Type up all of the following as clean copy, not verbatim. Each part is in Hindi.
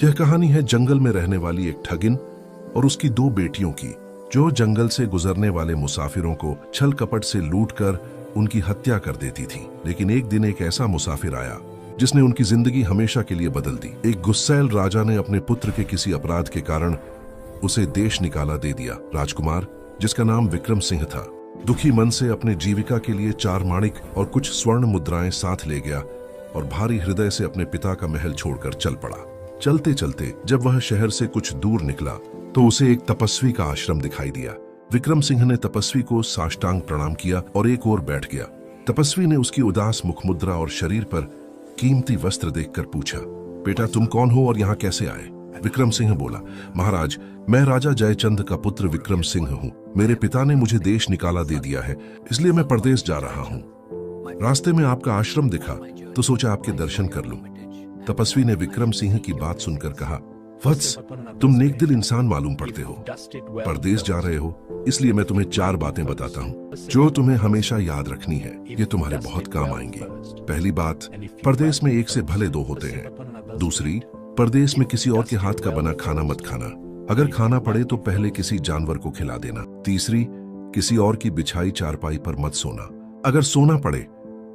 यह कहानी है जंगल में रहने वाली एक ठगिन और उसकी दो बेटियों की, जो जंगल से गुजरने वाले मुसाफिरों को छल कपट से लूटकर उनकी हत्या कर देती थी। लेकिन एक दिन एक ऐसा मुसाफिर आया जिसने उनकी जिंदगी हमेशा के लिए बदल दी। एक गुस्सैल राजा ने अपने पुत्र के किसी अपराध के कारण उसे देश निकाला दे दिया। राजकुमार, जिसका नाम विक्रम सिंह था, दुखी मन से अपने जीविका के लिए 4 माणिक और कुछ स्वर्ण मुद्राएं साथ ले गया और भारी हृदय से अपने पिता का महल छोड़कर चल पड़ा। चलते चलते जब वह शहर से कुछ दूर निकला तो उसे एक तपस्वी का आश्रम दिखाई दिया। विक्रम सिंह ने तपस्वी को साष्टांग प्रणाम किया और एक ओर बैठ गया। तपस्वी ने उसकी उदास मुखमुद्रा और शरीर पर कीमती वस्त्र देखकर पूछा, बेटा तुम कौन हो और यहाँ कैसे आए? विक्रम सिंह बोला, महाराज, मैं राजा जयचंद का पुत्र विक्रम सिंह हूँ। मेरे पिता ने मुझे देश निकाला दे दिया है, इसलिए मैं परदेश जा रहा हूँ। रास्ते में आपका आश्रम दिखा तो सोचा आपके दर्शन कर लूं। तपस्वी ने विक्रम सिंह की बात सुनकर कहा, वत्स, तुम नेक दिल इंसान मालूम पड़ते हो। परदेश जा रहे हो, इसलिए मैं तुम्हें 4 बातें बताता हूँ जो तुम्हें हमेशा याद रखनी है। ये तुम्हारे बहुत काम आएंगी। पहली बात, परदेश में 1 से भले 2 होते हैं। दूसरी, परदेश में किसी और के हाथ का बना खाना मत खाना। अगर खाना पड़े तो पहले किसी जानवर को खिला देना। तीसरी, किसी और की बिछाई चारपाई पर मत सोना। अगर सोना पड़े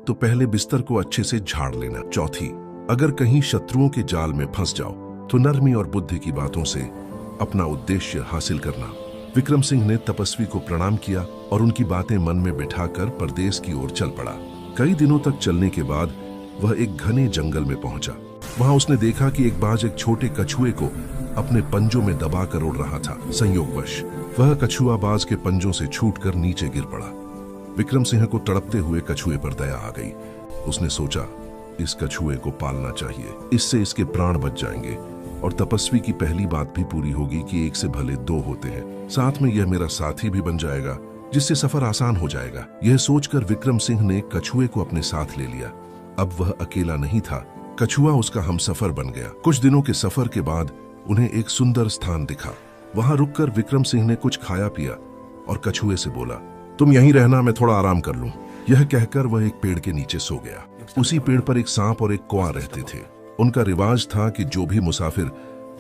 तो पहले बिस्तर को अच्छे से झाड़ लेना। चौथी, अगर कहीं शत्रुओं के जाल में फंस जाओ तो नरमी और बुद्धि की बातों से अपना उद्देश्य हासिल करना। विक्रम सिंह ने तपस्वी को प्रणाम किया और उनकी बातें मन में बिठाकर परदेश की ओर चल पड़ा। कई दिनों तक चलने के बाद वह एक घने जंगल में पहुंचा। वहां उसने देखा कि एक बाज एक छोटे कछुए को अपने पंजों में दबाकर उड़ रहा था। संयोगवश वह कछुआ बाज के पंजों से छूटकर नीचे गिर पड़ा। विक्रम सिंह को तड़पते हुए कछुए पर दया आ गई। उसने सोचा, इस कछुए को पालना चाहिए, इससे इसके प्राण बच जाएंगे और तपस्वी की पहली बात भी पूरी होगी कि 1 से भले 2 होते हैं। साथ में यह मेरा साथी भी बन जाएगा, जिससे सफर आसान हो जाएगा। यह सोचकर विक्रम सिंह ने कछुए को अपने साथ ले लिया। अब वह अकेला नहीं था, कछुआ उसका हमसफर बन गया। कुछ दिनों के सफर के बाद उन्हें एक सुंदर स्थान दिखा। वहां रुककर विक्रम सिंह ने कुछ खाया पिया और कछुए से बोला, तुम यहीं रहना, मैं थोड़ा आराम कर लूं। यह कहकर वह एक पेड़ के नीचे सो गया। उसी पेड़ पर एक सांप और एक कौआ रहते थे। उनका रिवाज था कि जो भी मुसाफिर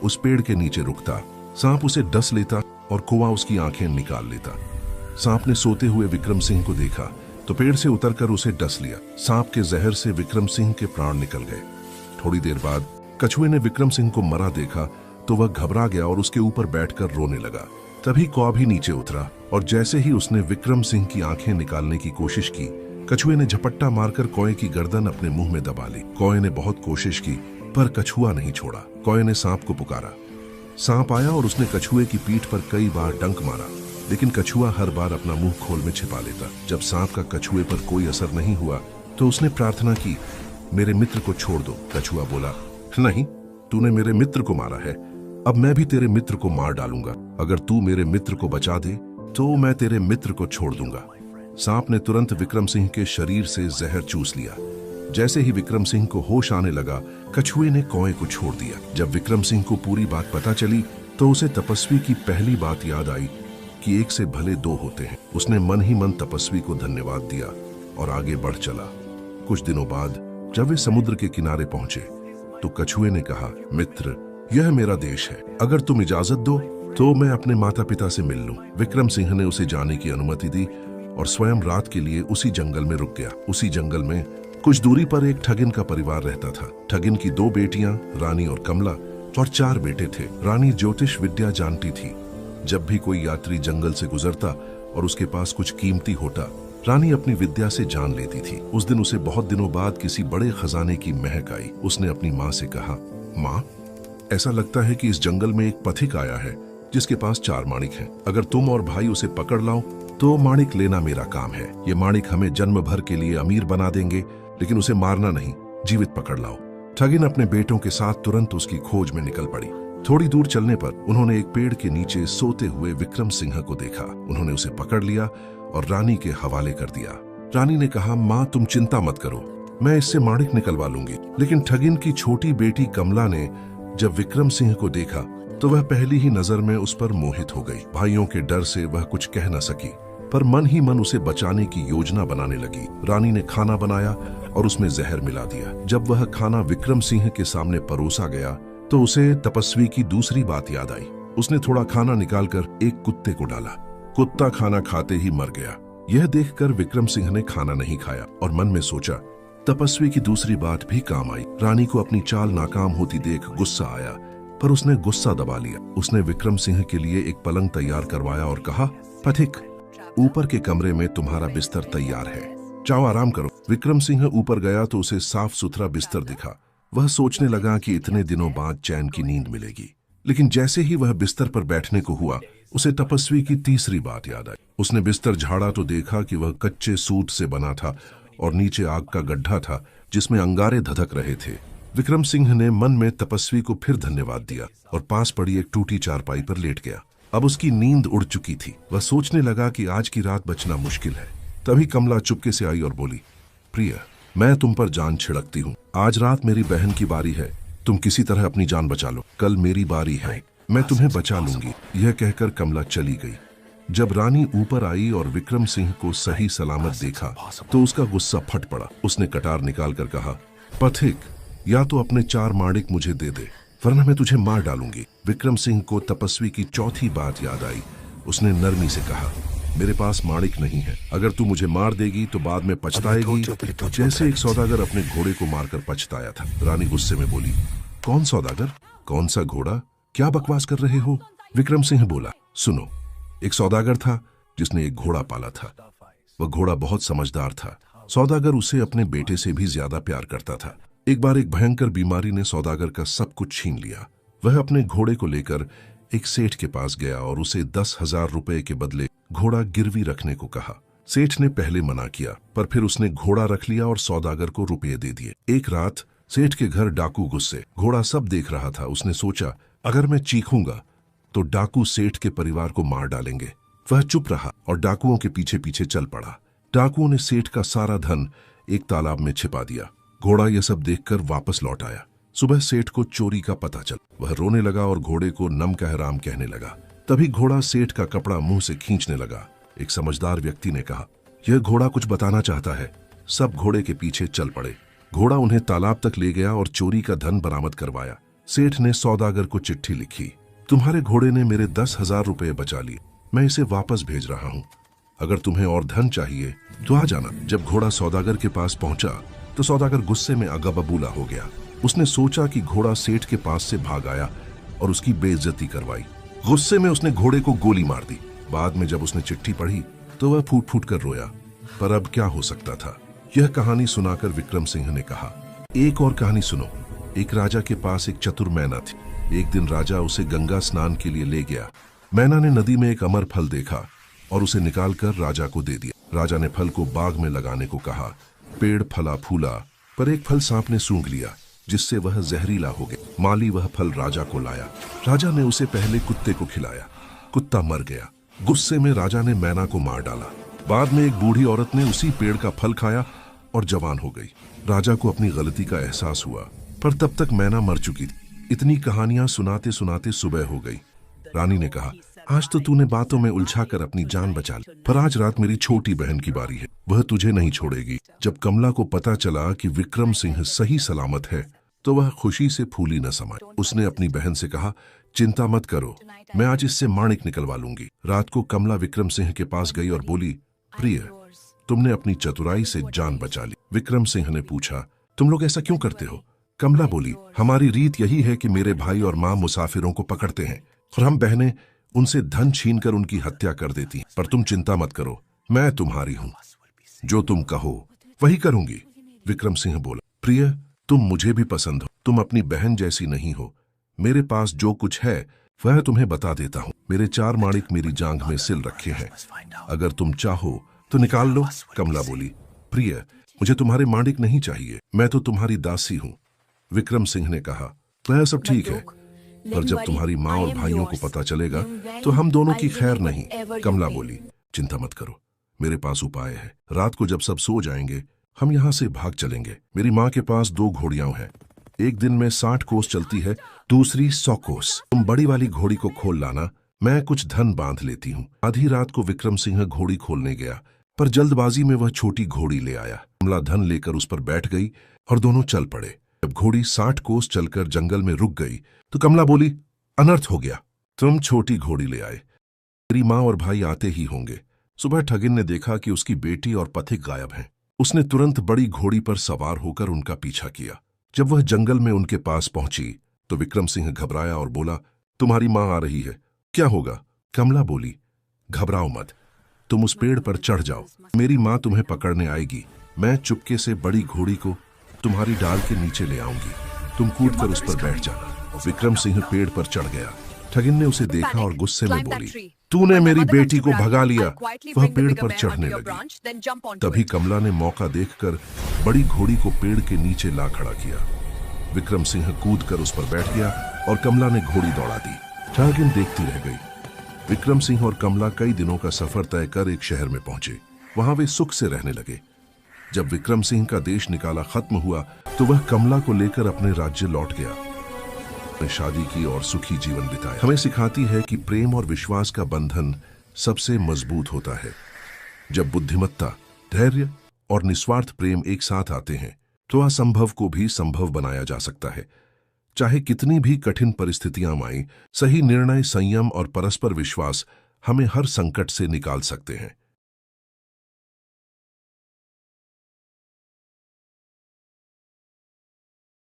उस पेड़ के नीचे रुकता, सांप उसे डस लेता और कौआ उसकी आंखें निकाल लेता। सांप ने सोते हुए विक्रम सिंह को देखा तो पेड़ से उतरकर उसे डस लिया। सांप के जहर से विक्रम सिंह के प्राण निकल गए। थोड़ी देर बाद कछुए ने विक्रम सिंह को मरा देखा तो वह घबरा गया और उसके ऊपर बैठकर रोने लगा। तभी कौआ भी नीचे उतरा और जैसे ही उसने विक्रम सिंह की आंखें निकालने की कोशिश की, कछुए ने झपट्टा मारकर कौए की गर्दन अपने मुंह में दबा ली। कौए ने बहुत कोशिश की पर कछुआ नहीं छोड़ा। कौए ने सांप को पुकारा। सांप आया और उसने कछुए की पीठ पर कई बार डंक मारा, लेकिन कछुआ हर बार अपना मुंह खोल में छिपा लेता। जब सांप का कछुए पर कोई असर नहीं हुआ तो उसने प्रार्थना की, मेरे मित्र को छोड़ दो। कछुआ बोला, नहीं, तूने मेरे मित्र को मारा है, अब मैं भी तेरे मित्र को मार डालूंगा। अगर तू मेरे मित्र को बचा दे तो मैं तेरे मित्र को छोड़ दूंगा। सांप ने तुरंत विक्रम सिंह के शरीर से जहर चूस लिया। जैसे ही विक्रम सिंह को होश आने लगा, कछुए ने कौए को छोड़ दिया। जब विक्रम सिंह को पूरी बात पता चली तो उसे तपस्वी की पहली बात याद आई कि 1 से भले 2 होते हैं। उसने मन ही मन तपस्वी को धन्यवाद दिया और आगे बढ़ चला। कुछ दिनों बाद जब वे समुद्र के किनारे पहुंचे तो कछुए ने कहा, मित्र, यह मेरा देश है, अगर तुम इजाजत दो तो मैं अपने माता पिता से मिल लूं। विक्रम सिंह ने उसे जाने की अनुमति दी और स्वयं रात के लिए उसी जंगल में रुक गया। उसी जंगल में कुछ दूरी पर एक ठगिन का परिवार रहता था। ठगिन की 2 बेटियां, रानी और कमला, और 4 बेटे थे। रानी ज्योतिष विद्या जानती थी। जब भी कोई यात्री जंगल से गुजरता और उसके पास कुछ कीमती होता, रानी अपनी विद्या से जान लेती थी। उस दिन उसे बहुत दिनों बाद किसी बड़े खजाने की महक आई। उसने अपनी माँ से कहा, माँ, ऐसा लगता है कि इस जंगल में एक पथिक आया है जिसके पास 4 माणिक हैं। अगर तुम और भाई उसे पकड़ लाओ तो माणिक लेना मेरा काम है। ये माणिक हमें जन्म भर के लिए अमीर बना देंगे, लेकिन उसे मारना नहीं, जीवित पकड़ लाओ। ठगिन अपने बेटों के साथ तुरंत उसकी खोज में निकल पड़ी। थोड़ी दूर चलने पर उन्होंने एक पेड़ के नीचे सोते हुए विक्रम सिंह को देखा। उन्होंने उसे पकड़ लिया और रानी के हवाले कर दिया। रानी ने कहा, माँ, तुम चिंता मत करो, मैं इससे माणिक निकलवा लूंगी। लेकिन ठगिन की छोटी बेटी कमला ने जब विक्रम सिंह को देखा तो वह पहली ही नजर में उस पर मोहित हो गई। भाइयों के डर से वह कुछ कह न सकी, पर मन ही मन उसे बचाने की योजना बनाने लगी। रानी ने खाना बनाया और उसमें जहर मिला दिया। जब वह खाना विक्रम सिंह के सामने परोसा गया तो उसे तपस्वी की दूसरी बात याद आई। उसने थोड़ा खाना निकालकर एक कुत्ते को डाला। कुत्ता खाना खाते ही मर गया। यह देखकर विक्रम सिंह ने खाना नहीं खाया और मन में सोचा, तपस्वी की दूसरी बात भी काम आई। रानी को अपनी चाल नाकाम होती देख गुस्सा आया, पर उसने गुस्सा दबा लिया। उसने विक्रम सिंह के लिए एक पलंग तैयार करवाया और कहा, पथिक, ऊपर के कमरे में तुम्हारा बिस्तर तैयार है, जाओ आराम करो। विक्रम सिंह ऊपर गया तो उसे साफ सुथरा बिस्तर दिखा। वह सोचने लगा कि इतने दिनों बाद चैन की नींद मिलेगी। लेकिन जैसे ही वह बिस्तर पर बैठने को हुआ, उसे तपस्वी की तीसरी बात याद आई। उसने बिस्तर झाड़ा तो देखा कि वह कच्चे सूत से बना था और नीचे आग का गड्ढा था जिसमें अंगारे धधक रहे थे। विक्रम सिंह ने मन में तपस्वी को फिर धन्यवाद दिया और पास पड़ी एक टूटी चारपाई पर लेट गया। अब उसकी नींद उड़ चुकी थी। वह सोचने लगा कि आज की रात बचना मुश्किल है। तभी कमला चुपके से आई और बोली, प्रिय, मैं तुम पर जान छिड़कती हूँ। आज रात मेरी बहन की बारी है, तुम किसी तरह अपनी जान बचा लो। कल मेरी बारी है, मैं तुम्हें बचा लूंगी। यह कहकर कमला चली गई। जब रानी ऊपर आई और विक्रम सिंह को सही सलामत देखा तो उसका गुस्सा फट पड़ा। उसने कटार निकालकर कहा, पथिक, या तो अपने 4 माणिक मुझे दे दे, वरना मैं तुझे मार डालूंगी। विक्रम सिंह को तपस्वी की चौथी बात याद आई। उसने नरमी से कहा, मेरे पास माणिक नहीं है। अगर तू मुझे मार देगी तो बाद में पछताएगी, जैसे एक सौदागर अपने घोड़े को मारकर पछताया था। रानी गुस्से में बोली, कौन सौदागर? कौन सा घोड़ा? क्या बकवास कर रहे हो? विक्रम सिंह बोला, सुनो, एक सौदागर था जिसने एक घोड़ा पाला था। वह घोड़ा बहुत समझदार था। सौदागर उसे अपने बेटे से भी ज्यादा प्यार करता था। एक बार एक भयंकर बीमारी ने सौदागर का सब कुछ छीन लिया। वह अपने घोड़े को लेकर एक सेठ के पास गया और उसे 10,000 रुपए के बदले घोड़ा गिरवी रखने को कहा। सेठ ने पहले मना किया, पर फिर उसने घोड़ा रख लिया और सौदागर को रुपये दे दिए। एक रात सेठ के घर डाकू घुसे। घोड़ा सब देख रहा था। उसने सोचा, अगर मैं चीखूंगा तो डाकू सेठ के परिवार को मार डालेंगे। वह चुप रहा और डाकुओं के पीछे पीछे चल पड़ा। डाकुओं ने सेठ का सारा धन एक तालाब में छिपा दिया। घोड़ा यह सब देखकर वापस लौट आया। सुबह सेठ को चोरी का पता चला। वह रोने लगा और घोड़े को नम कह राम कहने लगा। तभी घोड़ा सेठ का कपड़ा मुंह से खींचने लगा। एक समझदार व्यक्ति ने कहा, यह घोड़ा कुछ बताना चाहता है। सब घोड़े के पीछे चल पड़े। घोड़ा उन्हें तालाब तक ले गया और चोरी का धन बरामद करवाया। सेठ ने सौदागर को चिट्ठी लिखी, तुम्हारे घोड़े ने मेरे 10,000 रुपए बचा लिए, मैं इसे वापस भेज रहा हूँ। अगर तुम्हें और धन चाहिए तो आ जाना। जब घोड़ा सौदागर के पास पहुंचा तो सौदागर गुस्से में आगा बबूला हो गया। उसने सोचा कि घोड़ा सेठ के पास से भाग आया और उसकी बेइज्जती करवाई। गुस्से में उसने घोड़े को गोली मार दी। बाद में जब उसने चिट्ठी पढ़ी तो वह फूट फूट कर रोया। पर अब क्या हो सकता था? यह कहानी सुनाकर विक्रम सिंह ने कहा, एक और कहानी सुनो। एक राजा के पास एक चतुर मैना थी। एक दिन राजा उसे गंगा स्नान के लिए ले गया। मैना ने नदी में एक अमर फल देखा और उसे निकालकर राजा को दे दिया। राजा ने फल को बाग में लगाने को कहा। पेड़ फला फूला, पर एक फल सांप ने सूंघ लिया, जिससे वह जहरीला हो गया। माली वह फल राजा को लाया। राजा ने उसे पहले कुत्ते को खिलाया। कुत्ता मर गया। गुस्से में राजा ने मैना को मार डाला। बाद में एक बूढ़ी औरत ने उसी पेड़ का फल खाया और जवान हो गई। राजा को अपनी गलती का एहसास हुआ, पर तब तक मैना मर चुकी थी। इतनी कहानियां सुनाते सुनाते सुबह हो गई। रानी ने कहा, आज तो तूने बातों में उलझाकर अपनी जान बचा ली, पर आज रात मेरी छोटी बहन की बारी है, वह तुझे नहीं छोड़ेगी। जब कमला को पता चला कि विक्रम सिंह सही सलामत है तो वह खुशी से फूली न समाई। उसने अपनी बहन से कहा, चिंता मत करो, मैं आज इससे माणिक निकलवा लूंगी। रात को कमला विक्रम सिंह के पास गई और बोली, प्रिय, तुमने अपनी चतुराई से जान बचा ली। विक्रम सिंह ने पूछा, तुम लोग ऐसा क्यों करते हो? कमला बोली, हमारी रीत यही है कि मेरे भाई और माँ मुसाफिरों को पकड़ते हैं और हम बहनें उनसे धन छीनकर उनकी हत्या कर देती हैं। पर तुम चिंता मत करो, मैं तुम्हारी हूँ, जो तुम कहो वही करूंगी। विक्रम सिंह बोला, प्रिय, तुम मुझे भी पसंद हो, तुम अपनी बहन जैसी नहीं हो। मेरे पास जो कुछ है वह तुम्हें बता देता हूँ। मेरे 4 माणिक मेरी जांघ में सिल रखे हैं, अगर तुम चाहो तो निकाल लो। कमला बोली, प्रिय, मुझे तुम्हारे माणिक नहीं चाहिए, मैं तो तुम्हारी दासी हूँ। विक्रम सिंह ने कहा, वह सब ठीक है, पर जब तुम्हारी माँ और भाइयों को पता चलेगा तो हम दोनों की खैर नहीं। कमला बोली, चिंता मत करो, मेरे पास उपाय है। रात को जब सब सो जाएंगे हम यहाँ से भाग चलेंगे। मेरी माँ के पास 2 घोड़ियां हैं, एक दिन में 60 कोस चलती है, दूसरी 100 कोस। तुम बड़ी वाली घोड़ी को खोल लाना, मैं कुछ धन बांध लेती हूँ। आधी रात को विक्रम सिंह घोड़ी खोलने गया, पर जल्दबाजी में वह छोटी घोड़ी ले आया। कमला धन लेकर उस पर बैठ गई और दोनों चल पड़े। जब घोड़ी 60 कोस चलकर जंगल में रुक गई तो कमला बोली, अनर्थ हो गया। तुम छोटी घोड़ी ले आए, तेरी माँ और भाई आते ही होंगे। सुबह ठगिन ने देखा कि उसकी बेटी और पथिक गायब हैं। उसने तुरंत बड़ी घोड़ी पर सवार होकर उनका पीछा किया। जब वह जंगल में उनके पास पहुंची तो विक्रम सिंह घबराया और बोला, तुम्हारी माँ आ रही है, क्या होगा? कमला बोली, घबराओ मत, तुम उस पेड़ पर चढ़ जाओ, मेरी माँ तुम्हें पकड़ने आएगी। मैं चुपके से बड़ी घोड़ी को तुम्हारी डाल के नीचे ले आऊंगी, तुम कूदकर उस पर बैठ जाना। विक्रम सिंह पेड़ पर चढ़ गया। ठगिन ने उसे देखा और गुस्से में बोली, तूने मेरी बेटी को भगा लिया। वह पेड़ पर चढ़ने लगी। तभी कमला ने मौका देखकर बड़ी घोड़ी को पेड़ के नीचे ला खड़ा किया। विक्रम सिंह कूदकर उस पर बैठ गया और कमला ने घोड़ी दौड़ा दी। ठगिन देखती रह गई। विक्रम सिंह और कमला कई दिनों का सफर तय कर एक शहर में पहुंचे। वहां वे सुख से रहने लगे। जब विक्रम सिंह का देश निकाला खत्म हुआ तो वह कमला को लेकर अपने राज्य लौट गया। ने शादी की और सुखी जीवन बिताया। हमें सिखाती है कि प्रेम और विश्वास का बंधन सबसे मजबूत होता है। जब बुद्धिमत्ता, धैर्य और निस्वार्थ प्रेम एक साथ आते हैं तो असंभव को भी संभव बनाया जा सकता है। चाहे कितनी भी कठिन परिस्थितियां आएं, सही निर्णय, संयम और परस्पर विश्वास हमें हर संकट से निकाल सकते हैं।